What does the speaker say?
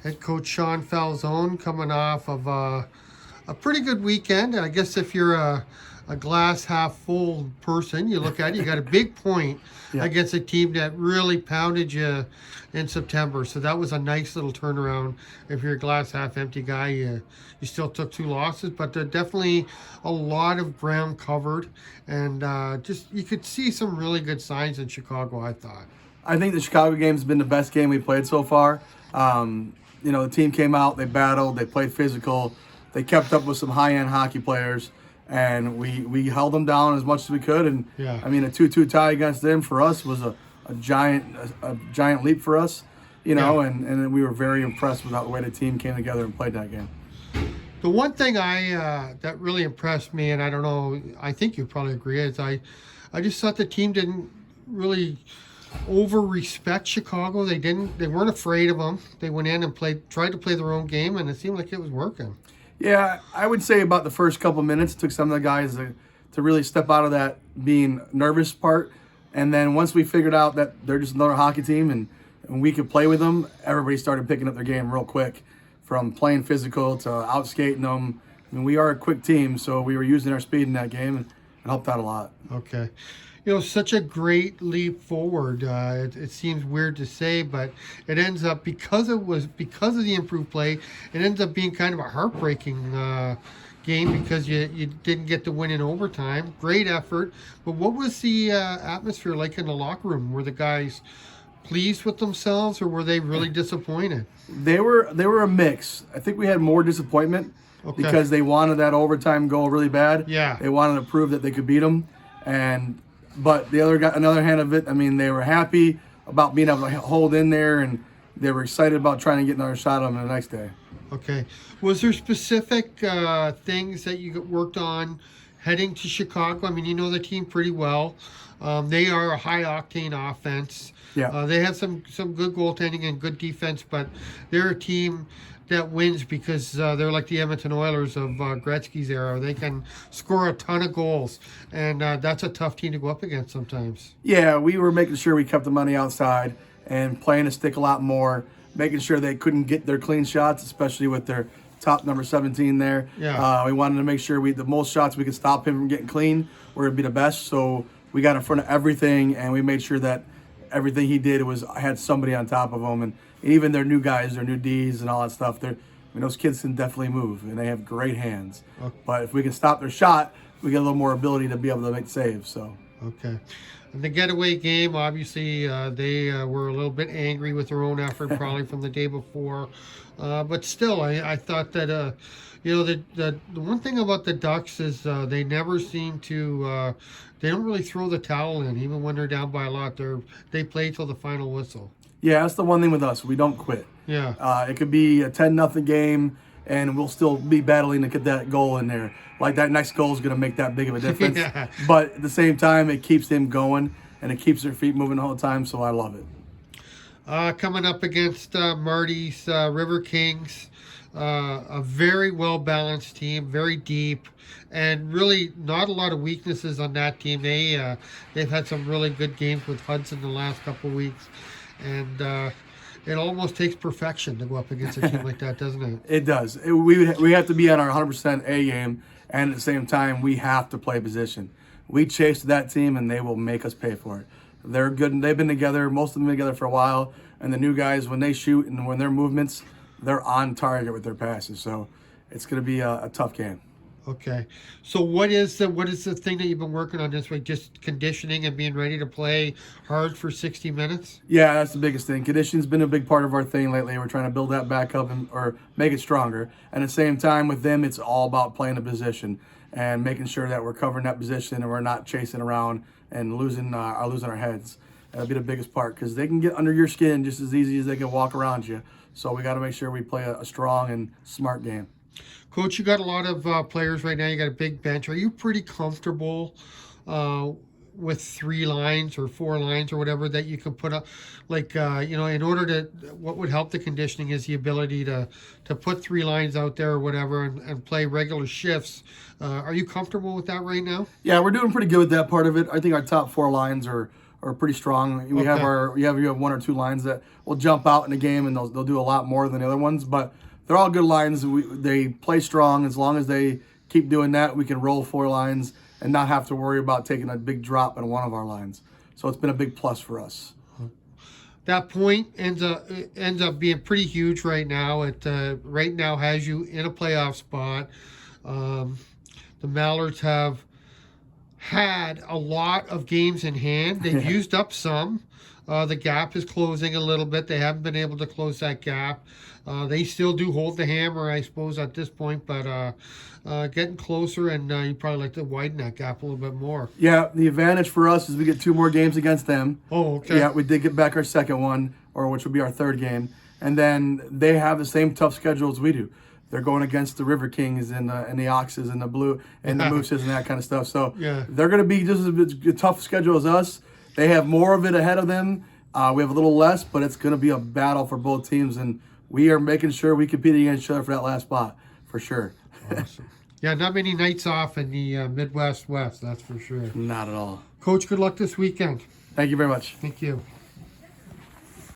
Head coach Shaun Falzone coming off of a pretty good weekend. I guess if you're a glass half full person, you look at it, you got a big point Yeah. against a team that really pounded you in September. So that was a nice little turnaround. If you're a glass half empty guy, you still took two losses, but definitely a lot of ground covered. And just you could see some really good signs in Chicago, I thought. I think the Chicago game's been the best game we played so far. The team came out, they battled, they played physical, they kept up with some high-end hockey players, and we held them down as much as we could. And Yeah. I mean, a 2-2 tie against them for us was a giant leap for us, Yeah. and we were very impressed with how the way the team came together and played that game. The one thing that really impressed me, and I don't know, I think you probably agree, is I just thought the team didn't really over respect Chicago. They weren't afraid of them. They went in and tried to play their own game, and it seemed like it was working. Yeah, I would say about the first couple minutes, it took some of the guys to really step out of that being nervous part. And then once we figured out that they're just another hockey team and we could play with them, everybody started picking up their game real quick, from playing physical to out skating them. I mean, we are a quick team, so we were using our speed in that game and it helped out a lot. Okay. Such a great leap forward. It seems weird to say, but it ends up because of the improved play. It ends up being kind of a heartbreaking game because you didn't get to win in overtime. Great effort, but what was the atmosphere like in the locker room? Were the guys pleased with themselves, or were they really disappointed? They were a mix. I think we had more disappointment because they wanted that overtime goal really bad. Yeah. They wanted to prove that they could beat them, but the another hand of it, I mean, they were happy about being able to hold in there, and they were excited about trying to get another shot on them the next day. Okay. Was there specific things that you worked on heading to Chicago? I mean, you know the team pretty well. They are a high-octane offense. Yeah. They have some good goaltending and good defense, but they're a team that wins because they're like the Edmonton Oilers of Gretzky's era. They can score a ton of goals, and that's a tough team to go up against sometimes. Yeah, we were making sure we kept them on the outside and playing the stick a lot more, making sure they couldn't get their clean shots, especially with their top number 17 there. Yeah. We wanted to make sure the most shots we could stop him from getting clean where it'd be the best. So we got in front of everything, and we made sure that everything he did had somebody on top of him, and even their new guys, their new Ds and all that stuff. Those kids can definitely move, and they have great hands. Okay. But if we can stop their shot, we get a little more ability to be able to make saves. So. Okay. And the getaway game, obviously, they were a little bit angry with their own effort, probably from the day before. But still, I thought that, the one thing about the Ducks is they never seem to, they don't really throw the towel in, even when they're down by a lot. They play till the final whistle. Yeah, that's the one thing with us. We don't quit. Yeah. It could be a 10-0 game, and we'll still be battling to get that goal in there. Like, that next goal is going to make that big of a difference. Yeah. But at the same time, it keeps them going, and it keeps their feet moving the whole time, so I love it. Coming up against Marty's Riverkings, a very well-balanced team, very deep, and really not a lot of weaknesses on that team. They've had some really good games with Hudson the last couple of weeks, and it almost takes perfection to go up against a team like that, doesn't it? It does. We have to be on our 100% A game, and at the same time, we have to play position. We chase that team, and they will make us pay for it. They're good, and they've been together, most of them together for a while, and the new guys, when they shoot and when their movements, they're on target with their passes. So it's going to be a tough game. Okay. So what is the thing that you've been working on this week? Just conditioning and being ready to play hard for 60 minutes? Yeah, that's the biggest thing. Conditioning's been a big part of our thing lately. We're trying to build that back up or make it stronger. And at the same time, with them, it's all about playing a position and making sure that we're covering that position and we're not chasing around and losing our heads. That'll be the biggest part because they can get under your skin just as easy as they can walk around you. So we got to make sure we play a strong and smart game. Coach, you got a lot of players right now. You got a big bench. Are you pretty comfortable with 3 lines or 4 lines or whatever that you can put up? Like, in order to, what would help the conditioning is the ability to put 3 lines out there or whatever and play regular shifts. Are you comfortable with that right now? Yeah, we're doing pretty good with that part of it. I think our top 4 lines are are pretty strong. We Okay. have you have one or two lines that will jump out in the game, and they'll do a lot more than the other ones. But they're all good lines. They play strong. As long as they keep doing that, we can roll 4 lines and not have to worry about taking a big drop in one of our lines. So it's been a big plus for us. That point ends up being pretty huge right now. It right now has you in a playoff spot. The Mallards have had a lot of games in hand. They've used up some. The gap is closing a little bit. They haven't been able to close that gap. They still do hold the hammer, I suppose, at this point, but getting closer, and you'd probably like to widen that gap a little bit more. Yeah, the advantage for us is we get 2 more games against them. Oh, okay. Yeah, we did get back our second one, or which would be our 3rd game. And then they have the same tough schedule as we do. They're going against the Riverkings and the Oxes and the Blue and the Mooses and that kind of stuff. So they're going to be just as tough schedule as us. They have more of it ahead of them. We have a little less, but it's going to be a battle for both teams, and we are making sure we compete against each other for that last spot, for sure. Awesome. Yeah, not many nights off in the Midwest West, that's for sure. Not at all. Coach, good luck this weekend. Thank you very much. Thank you.